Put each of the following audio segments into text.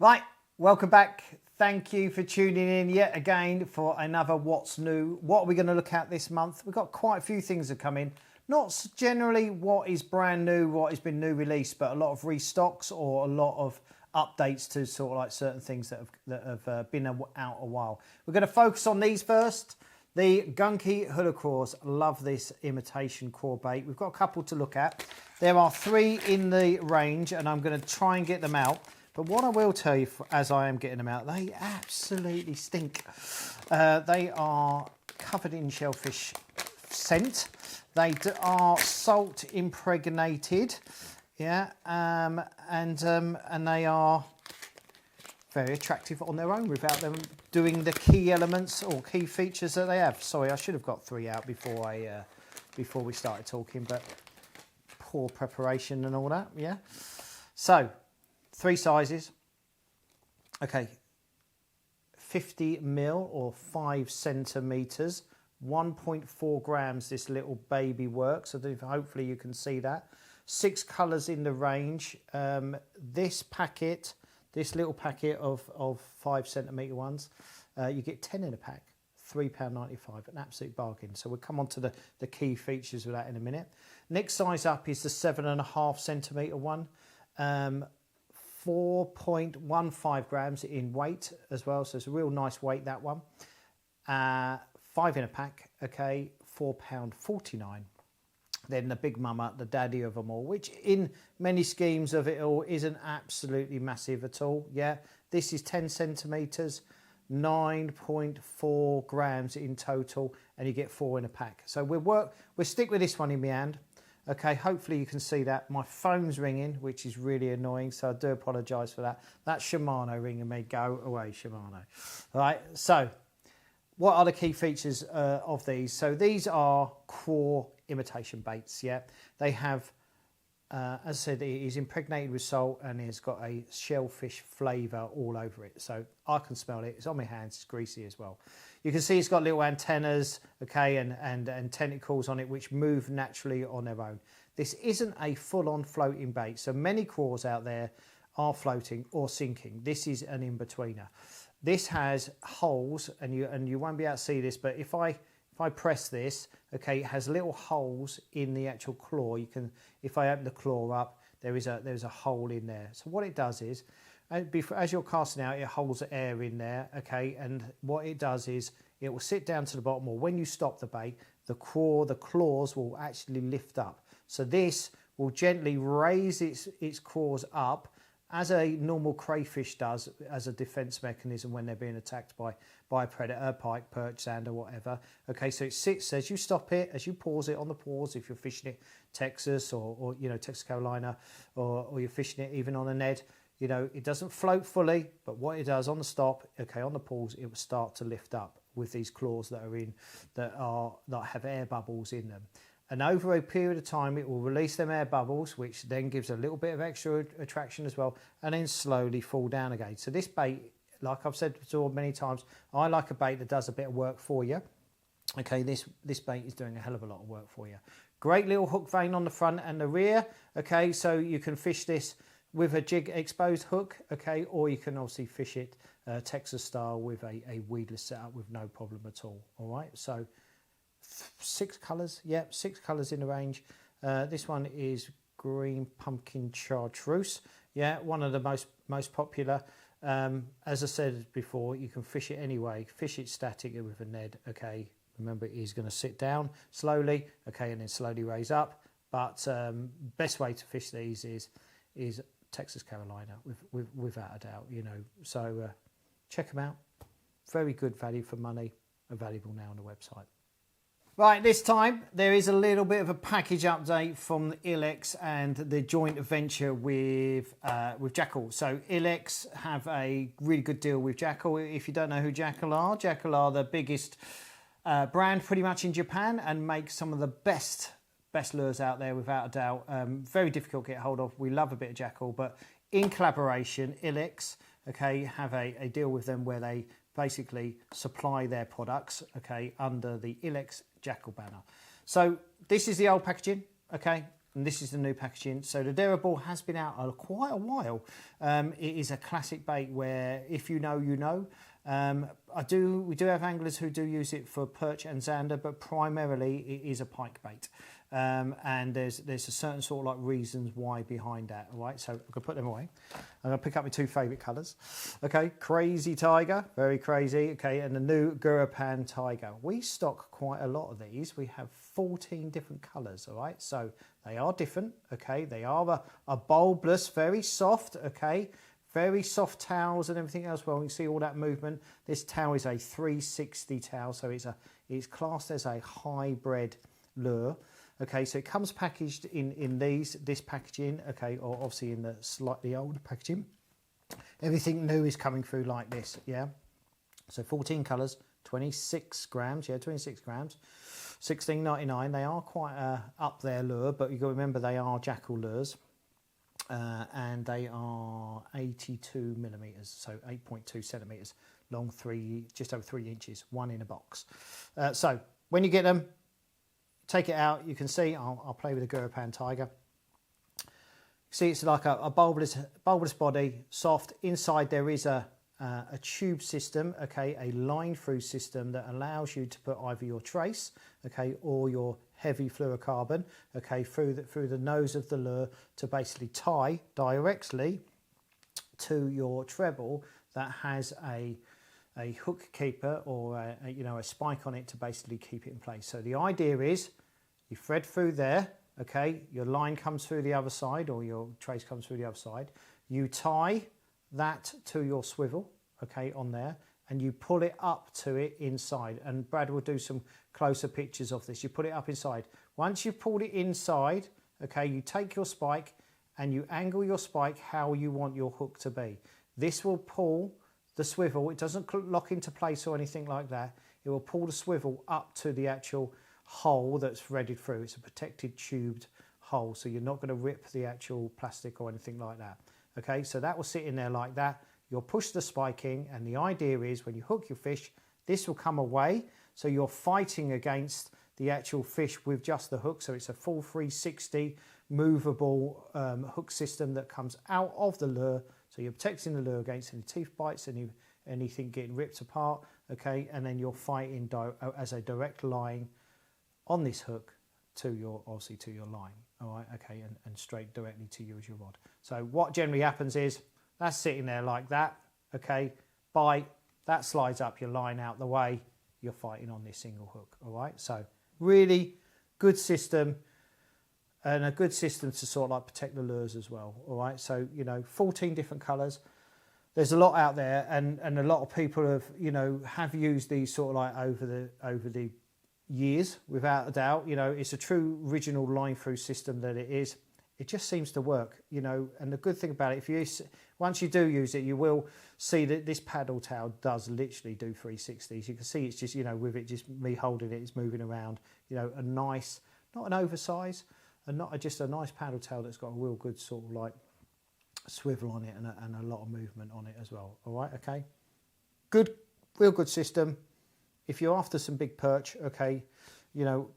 Right, welcome back. Thank you for tuning in yet again for another What's New. What are we going to look at this month? We've got quite a few things that come in. Not generally what is brand new, what has been new released, but a lot of restocks or a lot of updates to sort of like certain things that have been out a while. We're going to focus on these first. The Gunky Hula Craws. Love this imitation craw bait. We've got a couple to look at. There are 3 in the range and I'm going to try and get them out. But what I will tell you, as I am getting them out, they absolutely stink. They are covered in shellfish scent. They are salt impregnated, yeah, and they are very attractive on their own without them doing the key elements or key features that they have. Sorry, I should have got 3 out before we started talking, but poor preparation and all that, yeah. So 3 sizes. Okay, 50 mil or 5 centimeters, 1.4 grams. This little baby works. So hopefully you can see that. 6 colors in the range. This packet, this little packet of 5 centimeter ones, you get 10 in a pack. £3.95, an absolute bargain. So we'll come on to the key features of that in a minute. Next size up is the 7.5 centimeter one. 4.15 grams in weight as well, so it's a real nice weight, that one. 5 in a pack, okay, £4.49. Then the big mama, the daddy of them all, which in many schemes of it all isn't absolutely massive at all, yeah. This is 10 centimetres, 9.4 grams in total, and you get 4 in a pack. So we'll stick with this one in my hand. Okay, hopefully you can see that. My phone's ringing, which is really annoying, so I do apologise for that. That's Shimano ringing me. Go away, Shimano. All right, so what are the key features of these? So these are craw imitation baits, yeah. They have, as I said, it is impregnated with salt and it's got a shellfish flavour all over it. So I can smell it. It's on my hands. It's greasy as well. You can see it's got little antennas, okay, and tentacles on it which move naturally on their own. This isn't a full-on floating bait. So many craws out there are floating or sinking. This is an in-betweener. This has holes, and you won't be able to see this, but if I press this, okay, it has little holes in the actual claw. You can, if I open the claw up, there's a hole in there. So what it does is, as you're casting out, it holds the air in there, okay, and what it does is it will sit down to the bottom, or when you stop the bait, the claws will actually lift up. So this will gently raise its claws up, as a normal crayfish does, as a defense mechanism when they're being attacked by a predator, pike, perch, sand or whatever. Okay, so it sits as you stop it, as you pause it on the pause, if you're fishing it Texas or you know, Texas, Carolina, or you're fishing it even on a Ned, you know, it doesn't float fully, but what it does on the stop, okay, on the pause, it will start to lift up with these claws that are in, that have air bubbles in them. And over a period of time, it will release them air bubbles, which then gives a little bit of extra attraction as well, and then slowly fall down again. So this bait, like I've said before many times, I like a bait that does a bit of work for you. Okay, this bait is doing a hell of a lot of work for you. Great little hook vane on the front and the rear. Okay, so you can fish this with a jig exposed hook, okay, or you can obviously fish it Texas style with a weedless setup with no problem at all. All right, so 6 colours, yep, 6 colours in the range. This one is green pumpkin chartreuse, yeah, one of the most popular. As I said before, you can fish it anyway. Fish it static with a Ned, okay. Remember, it is going to sit down slowly, okay, and then slowly raise up. But best way to fish these is Texas, Carolina, without a doubt, you know. So check them out. Very good value for money, available now on the website. Right, this time there is a little bit of a package update from Illex and the joint venture with Jackal. So Illex have a really good deal with Jackal. If you don't know who Jackal are the biggest brand pretty much in Japan and make some of the best lures out there without a doubt. Very difficult to get hold of. We love a bit of Jackal, but in collaboration, Illex, okay, have a deal with them where they basically supply their products, okay, under the Illex Jackal banner. So this is the old packaging, okay. and this is the new packaging. So the Darabore has been out quite a while. It is a classic bait where if you know, you know. We do have anglers who do use it for perch and zander, but primarily it is a pike bait. And there's a certain sort of like reasons why behind that. All right, so I'm gonna put them away. I'm gonna pick up my two favourite colours. Okay, Crazy Tiger, very crazy. Okay, and the new Gurapan Tiger. We stock quite a lot of these. We have 14 different colours. All right, so they are different. Okay, they are a bulbous, very soft. Okay. Very soft towels and everything else. Well, you can see all that movement. This towel is a 360 towel, so it's classed as a hybrid lure. Okay, so it comes packaged in this packaging. Okay, or obviously in the slightly older packaging. Everything new is coming through like this. Yeah. So 14 colours, 26 grams. Yeah, 26 grams. $16.99. They are quite up there lure, but you've got to remember they are jackal lures. And they are 82 millimeters, so 8.2 centimeters long, just over 3 inches, one in a box. So when you get them, take it out. You can see I'll play with the Gurapan Tiger. See, it's like a bulbous body, soft. Inside there is a tube system, okay, a line through system that allows you to put either your trace, okay, or your heavy fluorocarbon, okay, through the nose of the lure to basically tie directly to your treble that has a hook keeper or a spike on it to basically keep it in place. So the idea is you thread through there, okay, your line comes through the other side or your trace comes through the other side. You tie that to your swivel, okay, on there, and you pull it up to it inside. And Brad will do some closer pictures of this. You put it up inside. Once you've pulled it inside, okay, you take your spike and you angle your spike how you want your hook to be. This will pull the swivel. It doesn't lock into place or anything like that. It will pull the swivel up to the actual hole that's threaded through. It's a protected tubed hole, so you're not going to rip the actual plastic or anything like that. Okay, so that will sit in there like that. You'll push the spike in, and the idea is when you hook your fish, this will come away, so you're fighting against the actual fish with just the hook. So it's a full 360 movable hook system that comes out of the lure, so you're protecting the lure against any teeth bites, anything getting ripped apart, okay, and then you're fighting as a direct line on this hook to your, obviously to your line, all right, okay, and straight directly to you as your rod. So what generally happens is that's sitting there like that, okay, bite, that slides up your line out the way, you're fighting on this single hook, all right. So really good system, and a good system to sort of like protect the lures as well, all right. So, 14 different colours. There's a lot out there, and a lot of people have used these sort of like over the years, without a doubt. It's a true original line through system that it is. It just seems to work, and the good thing about it, once you do use it, you will see that this paddle tail does literally do 360s. You can see it's just, with it, just me holding it, it's moving around, a nice, not an oversize, and not just a nice paddle tail that's got a real good sort of like swivel on it and a lot of movement on it as well. All right, okay. Good, real good system. If you're after some big perch, okay,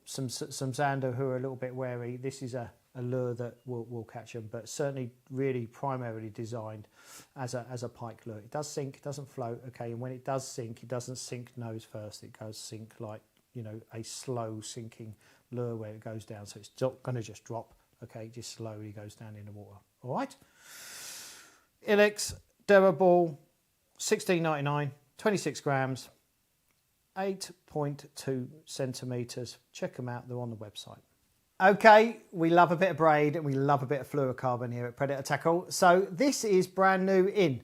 some zander who are a little bit wary, this is a lure that will catch them, but certainly really primarily designed as a pike lure. It does sink, it doesn't float, okay, and when it does sink, it doesn't sink nose first, it goes sink like, a slow sinking lure where it goes down, so it's not going to just drop, okay, it just slowly goes down in the water. All right, Illex Darabore, $16.99, 26 grams, 8.2 centimetres. Check them out, they're on the website. Okay, we love a bit of braid and we love a bit of fluorocarbon here at Predator Tackle. So this is brand new in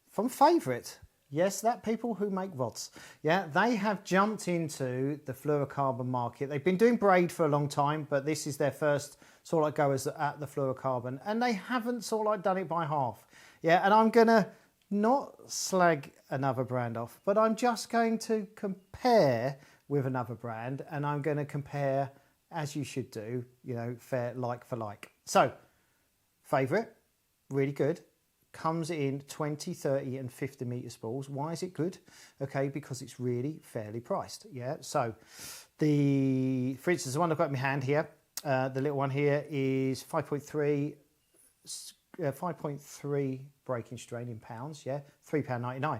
from Favourite. Yes, that people who make rods. Yeah, they have jumped into the fluorocarbon market. They've been doing braid for a long time, but this is their first sort of like goers at the fluorocarbon, and they haven't sort of like done it by half. Yeah, and I'm gonna not slag another brand off, but I'm just going to compare with another brand, and I'm going to compare, as you should do, fair like for like. So, Favourite, really good. Comes in 20, 30 and 50 metre spools. Why is it good? Okay, because it's really fairly priced. Yeah, so for instance, the one I've got in my hand here, The little one here is 5.3 breaking strain in pounds, yeah, £3.99.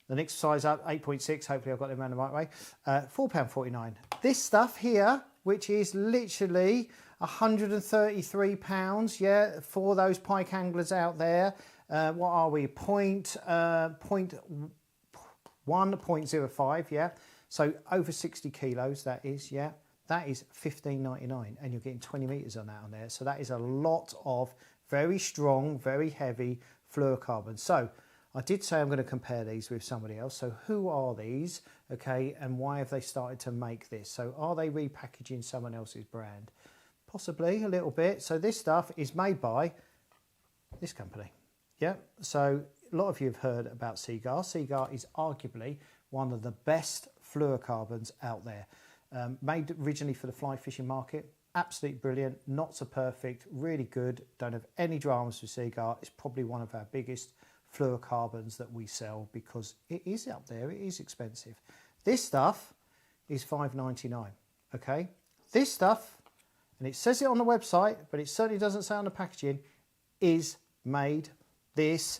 The next size up, 8.6, hopefully I've got them around the right way, £4.49. This stuff here, which is literally £133, yeah, for those pike anglers out there. What are we? 1.05, yeah. So over 60 kilos, that is, yeah. That is $15.99, and you're getting 20 metres on that on there. So that is a lot of very strong, very heavy fluorocarbon. So I did say I'm going to compare these with somebody else. So who are these, okay, and why have they started to make this? So are they repackaging someone else's brand? Possibly a little bit. So this stuff is made by this company. Yeah, so a lot of you have heard about Seaguar. Seaguar is arguably one of the best fluorocarbons out there. Made originally for the fly fishing market. Absolutely brilliant, not so perfect, really good. Don't have any dramas with Seaguar. It's probably one of our biggest fluorocarbons that we sell because it is up there, it is expensive. This stuff is $5.99, okay? This stuff, and it says it on the website, but it certainly doesn't say on the packaging, is made. This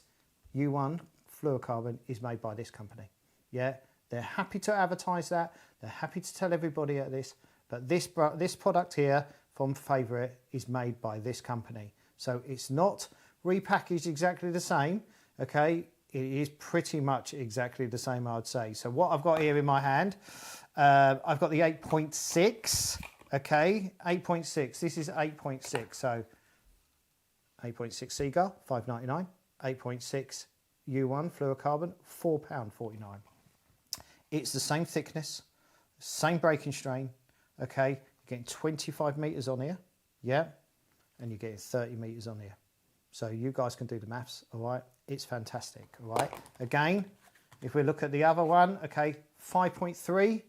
U1 fluorocarbon is made by this company. Yeah, they're happy to advertise that. They're happy to tell everybody at this, but this product here from Favourite is made by this company. So it's not repackaged exactly the same, okay? It is pretty much exactly the same, I'd say. So what I've got here in my hand, I've got the 8.6, okay? 8.6, this is 8.6, so 8.6 Seaguar, $5.99. 8.6 U1 fluorocarbon, £4.49. It's the same thickness, same breaking strain, okay? You're getting 25 metres on here, yeah? And you're getting 30 metres on here. So you guys can do the maths, all right? It's fantastic, all right? Again, if we look at the other one, okay, 5.3,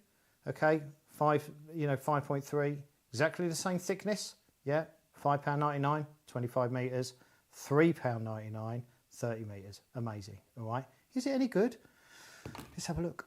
okay, 5.3, exactly the same thickness, yeah? £5.99, 25 metres, £3.99, 30 metres. Amazing, all right? Is it any good? Let's have a look.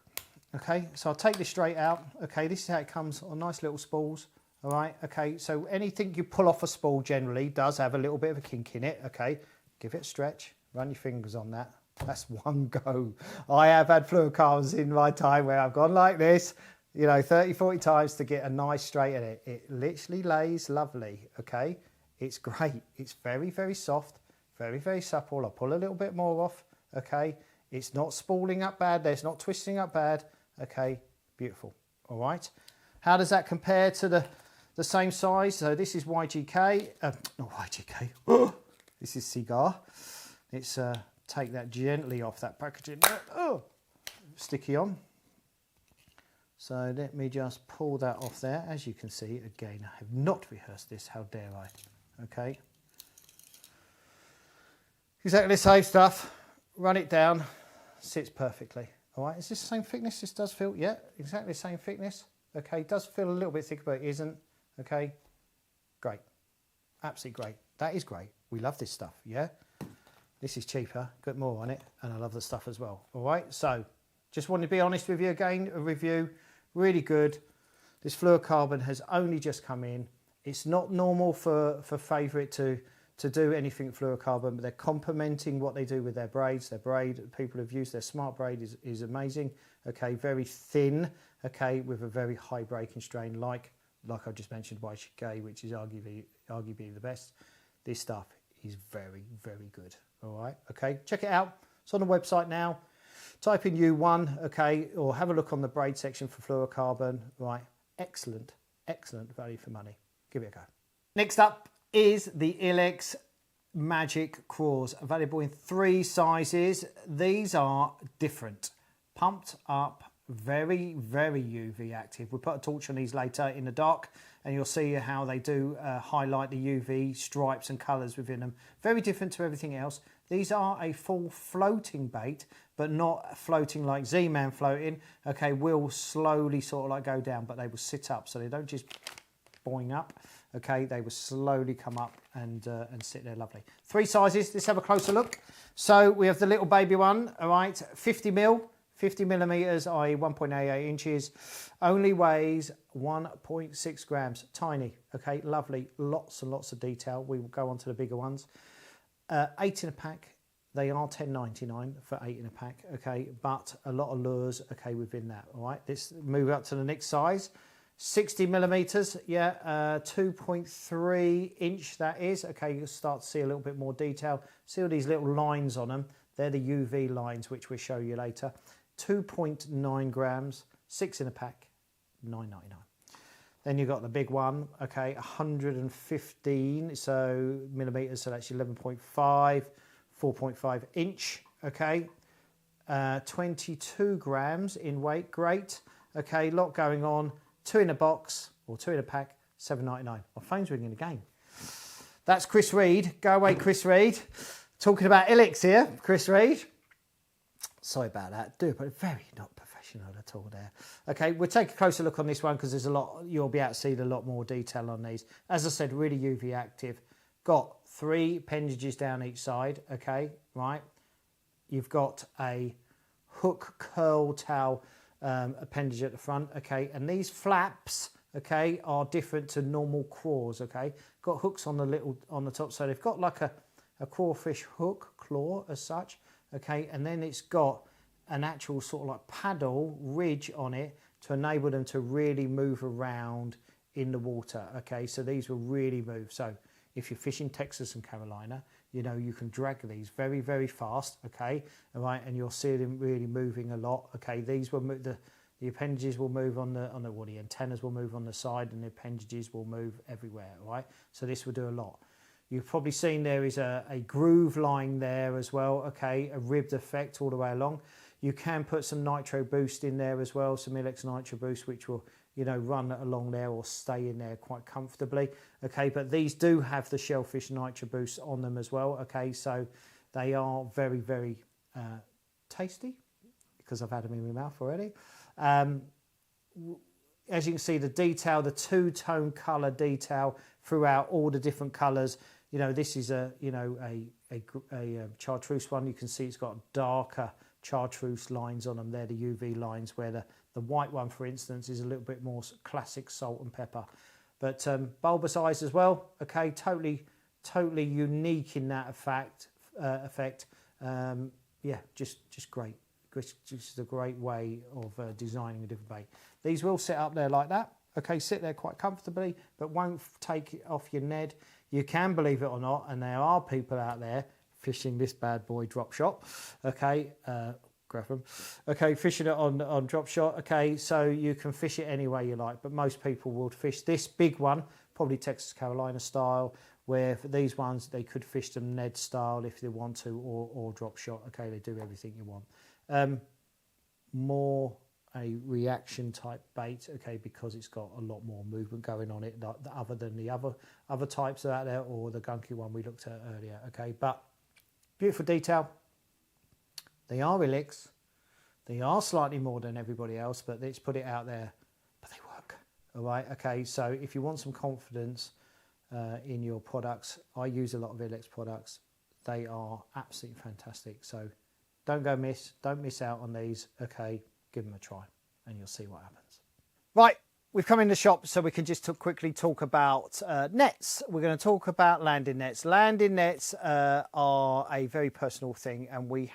Okay, so I'll take this straight out. Okay, this is how it comes on nice little spools. All right, okay, so anything you pull off a spool generally does have a little bit of a kink in it. Okay, give it a stretch, run your fingers on that. That's one go. I have had fluorocarbons in my time where I've gone like this, you know, 30, 40 times to get a nice straight in it. It literally lays lovely, okay? It's great. It's very, very soft, very, very supple. I'll pull a little bit more off, okay? It's not spooling up bad. It's not twisting up bad, okay? Beautiful, all right? How does that compare to the same size? So this is YGK, not YGK, this is Seaguar. Let's take that gently off that packaging. Oh, sticky on. So let me just pull that off there. As you can see, again, I have not rehearsed this, how dare I? Okay. Exactly the same stuff, run it down, sits perfectly. All right, is this the same thickness? This does feel, yeah, exactly the same thickness. Okay, does feel a little bit thicker, but it isn't. Okay, great, absolutely great. That is great. We love this stuff, yeah? This is cheaper, got more on it, and I love the stuff as well. All right, so just wanted to be honest with you again, a review, really good. This fluorocarbon has only just come in. It's not normal for Favourite to do anything fluorocarbon, but they're complementing what they do with their braids. Their braid, people have used their smart braid is amazing. Okay, very thin, okay, with a very high breaking strain, like I just mentioned, YGK, which is arguably the best. This stuff is very, very good. All right, okay, check it out. It's on the website now. Type in U1, okay, or have a look on the braid section for fluorocarbon. Right, excellent, excellent value for money. Give it a go. Next up is the Illex Magic Craws, available in 3 sizes. These are different, pumped up, very, very UV active. We'll put a torch on these later in the dark and you'll see how they do highlight the UV stripes and colours within them. Very different to everything else. These are a full floating bait, but not floating like Z-Man floating. Okay, will slowly sort of like go down, but they will sit up, so they don't just boing up. Okay, they will slowly come up and sit there lovely. 3 sizes, let's have a closer look. So we have the little baby one, all right, 50 mil, 50 millimeters, i.e. 1.88 inches, only weighs 1.6 grams, tiny, okay, lovely, lots and lots of detail. We will go on to the bigger ones. 8 in a pack, they are $10.99 for 8 in a pack, okay, but a lot of lures, okay, within that, all right. Let's move up to the next size. 60 millimeters, yeah, 2.3 inch that is. Okay, you'll start to see a little bit more detail. See all these little lines on them. They're the UV lines, which we'll show you later. 2.9 grams, 6 in a pack, $9.99. Then you've got the big one, okay, 115 millimeters, so that's 11.5, 4.5 inch, okay. 22 grams in weight, great. Okay, lot going on. 2 in a box, or 2 in a pack, $7.99. My phone's ringing again. That's Chris Reed. Go away, Chris Reed. Talking about Illex here, Chris Reed. Sorry about that. But very not professional at all there. Okay, we'll take a closer look on this one because there's a lot, you'll be able to see a lot more detail on these. As I said, really UV active. Got 3 appendages down each side, okay, right? You've got a hook curl tail appendage at the front, okay, and these flaps, okay, are different to normal craws, okay. Got hooks on the top, so they've got like a crawfish hook claw as such, okay, and then it's got an actual sort of like paddle ridge on it to enable them to really move around in the water, okay. So these will really move. So if you're fishing Texas and Carolina, you know, you can drag these very, very fast, okay, all right, and you'll see them really moving a lot, okay. These will move, the appendages will move on the well, the antennas will move on the side, and the appendages will move everywhere, all right. So this will do a lot. You've probably seen there is a groove line there as well, okay, a ribbed effect all the way along. You can put some nitro boost in there as well, some Illex nitro boost, which will, you know, run along there or stay in there quite comfortably, okay. But these do have the shellfish nitro boost on them as well, okay. So they are very, very tasty because I've had them in my mouth already. As you can see, the detail, the two-tone color detail throughout all the different colors. You know, this is a chartreuse one. You can see it's got darker chartreuse lines on them. They're the UV lines, where the white one, for instance, is a little bit more classic salt and pepper. But bulbous eyes as well, okay, totally unique in that effect. Yeah, just great. Just a great way of designing a different bait. These will sit up there like that, okay, sit there quite comfortably, but won't take it off your Ned. You can, believe it or not, and there are people out there fishing this bad boy drop shot, okay, grab them, okay, fishing it on drop shot, okay, so you can fish it any way you like, but most people will fish this big one, probably Texas Carolina style, where for these ones they could fish them Ned style if they want to, or drop shot, okay, they do everything you want. More a reaction type bait, okay, because it's got a lot more movement going on it, other than the other types out there, or the Gunky one we looked at earlier, okay. But beautiful detail. They are Illex. They are slightly more than everybody else, but let's put it out there. But they work, all right, okay. So if you want some confidence in your products, I use a lot of Illex products. They are absolutely fantastic. So don't miss out on these, okay. Give them a try and you'll see what happens. Right, we've come in the shop, so we can just quickly talk about nets. We're going to talk about landing nets. Landing nets are a very personal thing, and we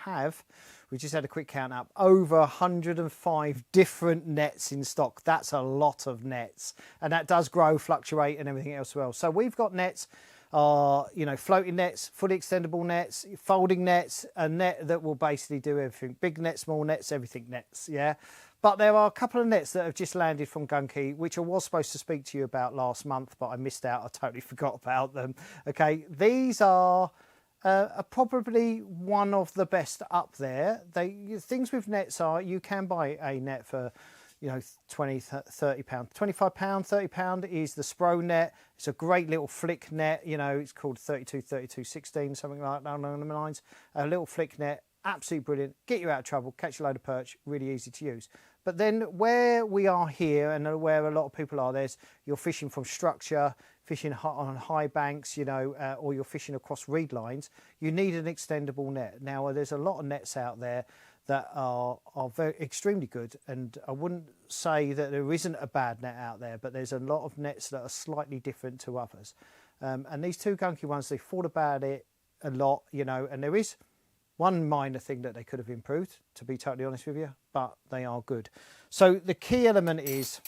just had a quick count up, over 105 different nets in stock. That's a lot of nets, and that does grow, fluctuate and everything else as well. So we've got nets, you know, floating nets, fully extendable nets, folding nets, a net that will basically do everything. Big nets, small nets, everything nets, yeah. But there are a couple of nets that have just landed from Gunky, which I was supposed to speak to you about last month, but I missed out. I totally forgot about them. Okay, these are probably one of the best up there. Things with nets are, you can buy a net for, you know, 20, 30 pounds, 25 pound, 30 pound is the Spro net. It's a great little flick net, you know, it's called 32, 16, something like that along the lines. A little flick net, absolutely brilliant, get you out of trouble, catch a load of perch, really easy to use. But then where we are here, and where a lot of people are, you're fishing from structure, fishing on high banks, you know, or you're fishing across reed lines, you need an extendable net. Now, there's a lot of nets out there that are very extremely good, and I wouldn't say that there isn't a bad net out there, but there's a lot of nets that are slightly different to others. And these two Gunky ones, they thought about it a lot, you know, and there is one minor thing that they could have improved, to be totally honest with you, but they are good. So the key element is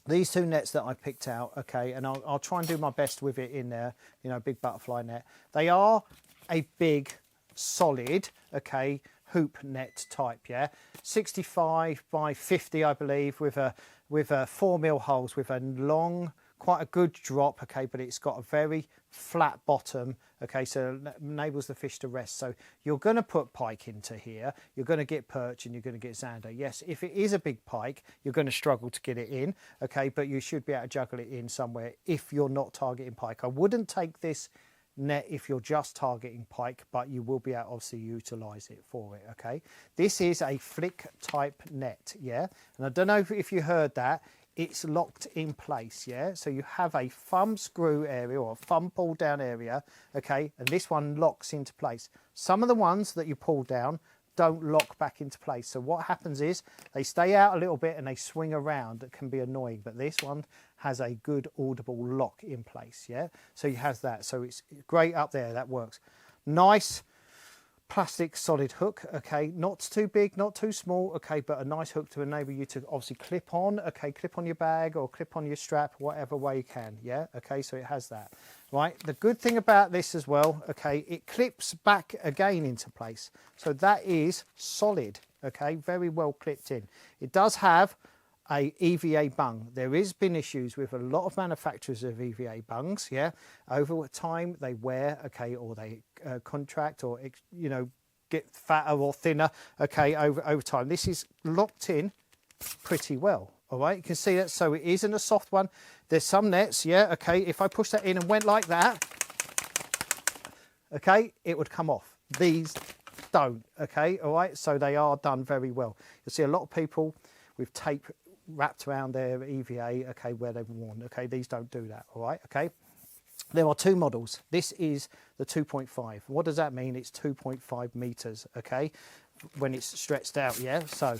these two nets that I picked out, okay, and I'll try and do my best with it in there, you know, big butterfly net. They are a big, solid, okay, hoop net type, yeah, 65 by 50, I believe, with a 4mm holes, with a long, quite a good drop, okay, but it's got a very flat bottom, okay, so it enables the fish to rest. So you're going to put pike into here, you're going to get perch, and you're going to get zander. Yes, if it is a big pike, you're going to struggle to get it in, okay, but you should be able to juggle it in somewhere if you're not targeting pike. I wouldn't take this net if you're just targeting pike, but you will be able to obviously utilize it for it, okay. This is a flick type net, yeah, and I don't know if you heard that. It's locked in place, yeah, so you have a thumb screw area or a thumb pull down area, okay, and this one locks into place. Some of the ones that you pull down don't lock back into place, so what happens is they stay out a little bit and they swing around. That can be annoying, but this one has a good audible lock in place, yeah, so you have that, so it's great up there. That works. Nice plastic solid hook, okay, not too big, not too small, okay, but a nice hook to enable you to obviously clip on, okay, clip on your bag or clip on your strap, whatever way you can, yeah, okay, so it has that, right. The good thing about this as well, okay, it clips back again into place, so that is solid, okay, very well clipped in. It does have a EVA bung. There has been issues with a lot of manufacturers of EVA bungs, yeah, over time they wear, okay, or they contract, or, you know, get fatter or thinner, okay, over time. This is locked in pretty well, all right, you can see that, so it isn't a soft one. There's some nets, yeah, okay, if I push that in and went like that, okay, it would come off. These don't, okay, all right, so they are done very well. You'll see a lot of people with tape wrapped around their EVA, okay, where they've worn, okay, these don't do that, all right, okay. There are two models. This is the 2.5. What does that mean? It's 2.5 meters, okay, when it's stretched out, yeah. So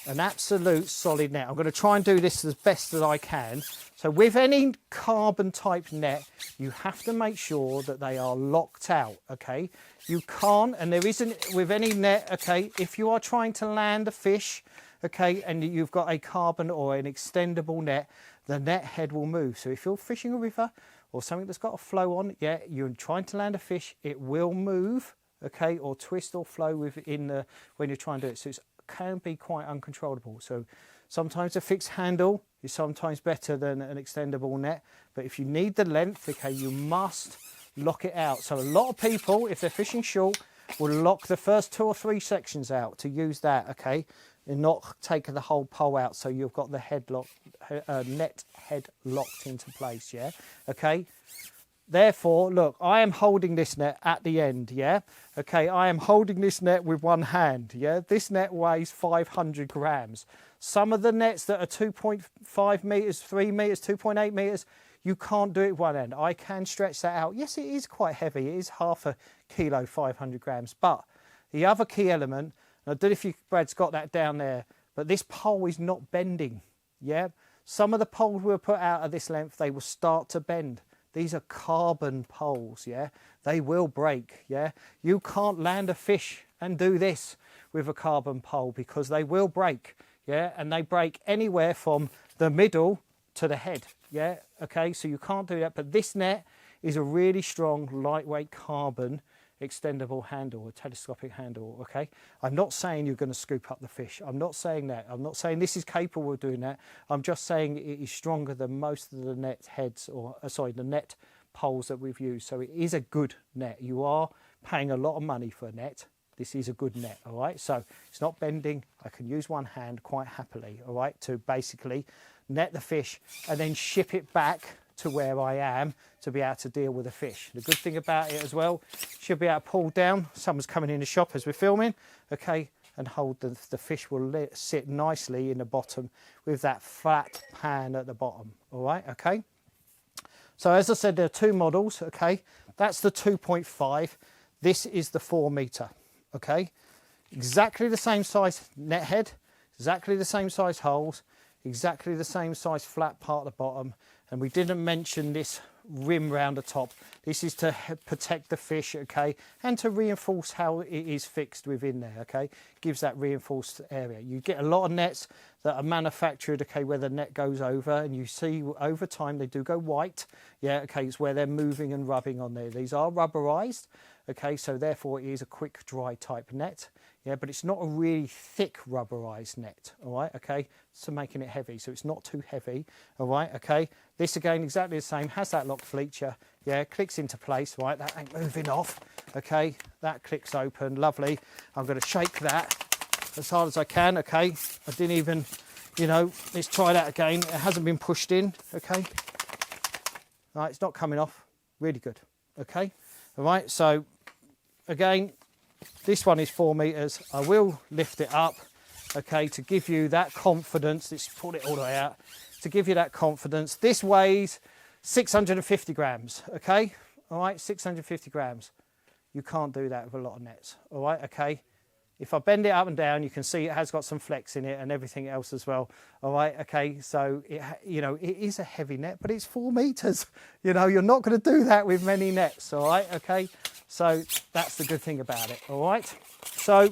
an absolute solid net. I'm going to try and do this as best as I can. So with any carbon type net, you have to make sure that they are locked out, okay. You can't, and there isn't with any net, okay, if you are trying to land a fish, okay, and you've got a carbon or an extendable net, the net head will move. So if you're fishing a river or something that's got a flow on, yeah, you're trying to land a fish, it will move, okay, or twist or flow within the, when you're trying to do it. So it can be quite uncontrollable. So sometimes a fixed handle is sometimes better than an extendable net, but if you need the length, okay, you must lock it out. So a lot of people, if they're fishing short, will lock the first 2 or 3 sections out to use that, okay, and not take the whole pole out, so you've got the net head locked into place, yeah, okay. Therefore, look, I am holding this net at the end, yeah, okay, I am holding this net with one hand, yeah. This net weighs 500 grams. Some of the nets that are 2.5 meters, 3 meters, 2.8 meters, you can't do it with one end. I can stretch that out. Yes, it is quite heavy. It is half a kilo, 500 grams. But the other key element, and I don't know if you, Brad's got that down there, but this pole is not bending, yeah? Some of the poles we were put out at this length, they will start to bend. These are carbon poles, yeah? They will break, yeah? You can't land a fish and do this with a carbon pole because they will break, yeah? And they break anywhere from the middle to the head, yeah? Okay, so you can't do that, but this net is a really strong, lightweight carbon extendable handle, a telescopic handle, okay. I'm not saying you're going to scoop up the fish. I'm not saying that. I'm not saying this is capable of doing that. I'm just saying it is stronger than most of the net heads, or sorry, the net poles that we've used. So it is a good net. You are paying a lot of money for a net. This is a good net, all right. So it's not bending. I can use one hand quite happily, all right, to basically net the fish and then ship it back to where I am to be able to deal with the fish. The good thing about it as well, should be able to pull down. Someone's coming in the shop as we're filming, okay, and hold the fish will sit nicely in the bottom with that flat pan at the bottom, all right, okay. So as I said, there are two models, okay. That's the 2.5. This is the 4 meter, okay. exactly the same size net head, exactly the same size holes, exactly the same size flat part at the bottom. And we didn't mention this rim round the top. This is to protect the fish, okay, and to reinforce how it is fixed within there, okay. Gives that reinforced area. You get a lot of nets that are manufactured, okay, where the net goes over, and you see over time they do go white. Yeah, okay, it's where they're moving and rubbing on there. These are rubberized, okay, so therefore it is a quick dry type net. Yeah, but it's not a really thick rubberized net, all right, okay, so making it heavy, so it's not too heavy, all right, okay. This again, exactly the same, has that lock feature, yeah, clicks into place, right, that ain't moving off, okay, that clicks open, lovely. I'm going to shake that as hard as I can, okay, I didn't even, you know, let's try that again, it hasn't been pushed in, okay, all right, it's not coming off, really good, okay, all right, so again, this one is 4 meters. I will lift it up, okay, to give you that confidence. Let's pull it all the way out. To give you that confidence. This weighs 650 grams, okay? All right, 650 grams. You can't do that with a lot of nets, all right, okay? If I bend it up and down, you can see it has got some flex in it and everything else as well, all right, okay? So, you know, it is a heavy net, but it's 4 meters. You know, you're not going to do that with many nets, all right, okay? So that's the good thing about it, all right? So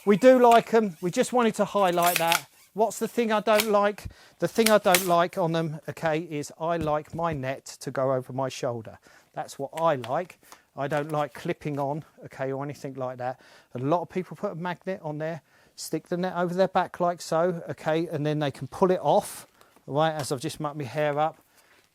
we do like them. We just wanted to highlight that. What's the thing I don't like? The thing I don't like on them, okay, is I like my net to go over my shoulder. That's what I like. I don't like clipping on, okay, or anything like that. A lot of people put a magnet on there, stick the net over their back like so, okay, and then they can pull it off, all right, as I've just mucked my hair up,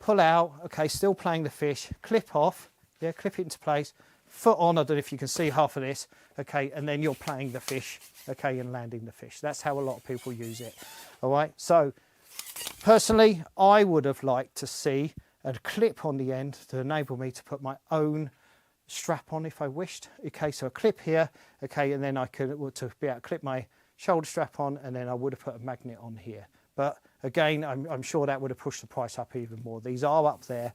pull out, okay, still playing the fish, clip off, yeah, clip it into place, foot on, I don't know if you can see half of this, okay, and then you're playing the fish, okay, and landing the fish. That's how a lot of people use it, all right? So, personally, I would have liked to see a clip on the end to enable me to put my own strap on if I wished, okay, so a clip here, okay, and then I could, to be able to clip my shoulder strap on, and then I would have put a magnet on here. But again, I'm sure that would have pushed the price up even more. These are up there.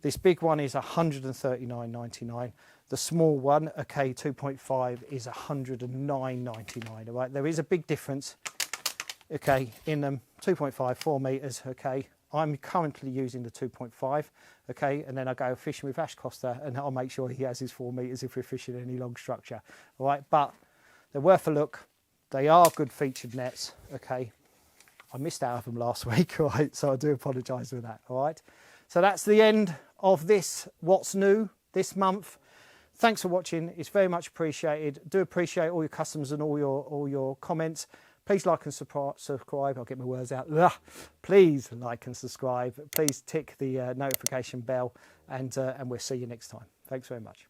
This big one is $139.99. The small one, okay, 2.5 is $109.99, all right? There is a big difference, okay, in them. 2.5, 4 meters, okay. I'm currently using the 2.5, okay, and then I go fishing with Ash Costa and I'll make sure he has his 4 meters if we're fishing any long structure, all right? But they're worth a look. They are good featured nets, okay. I missed out of them last week, all right, so I do apologise for that, all right? So that's the end of this What's New this month. Thanks for watching. It's very much appreciated. Do appreciate all your customers and all your comments. Please like and subscribe. I'll get my words out. Ugh. Please like and subscribe. Please tick the notification bell, and we'll see you next time. Thanks very much.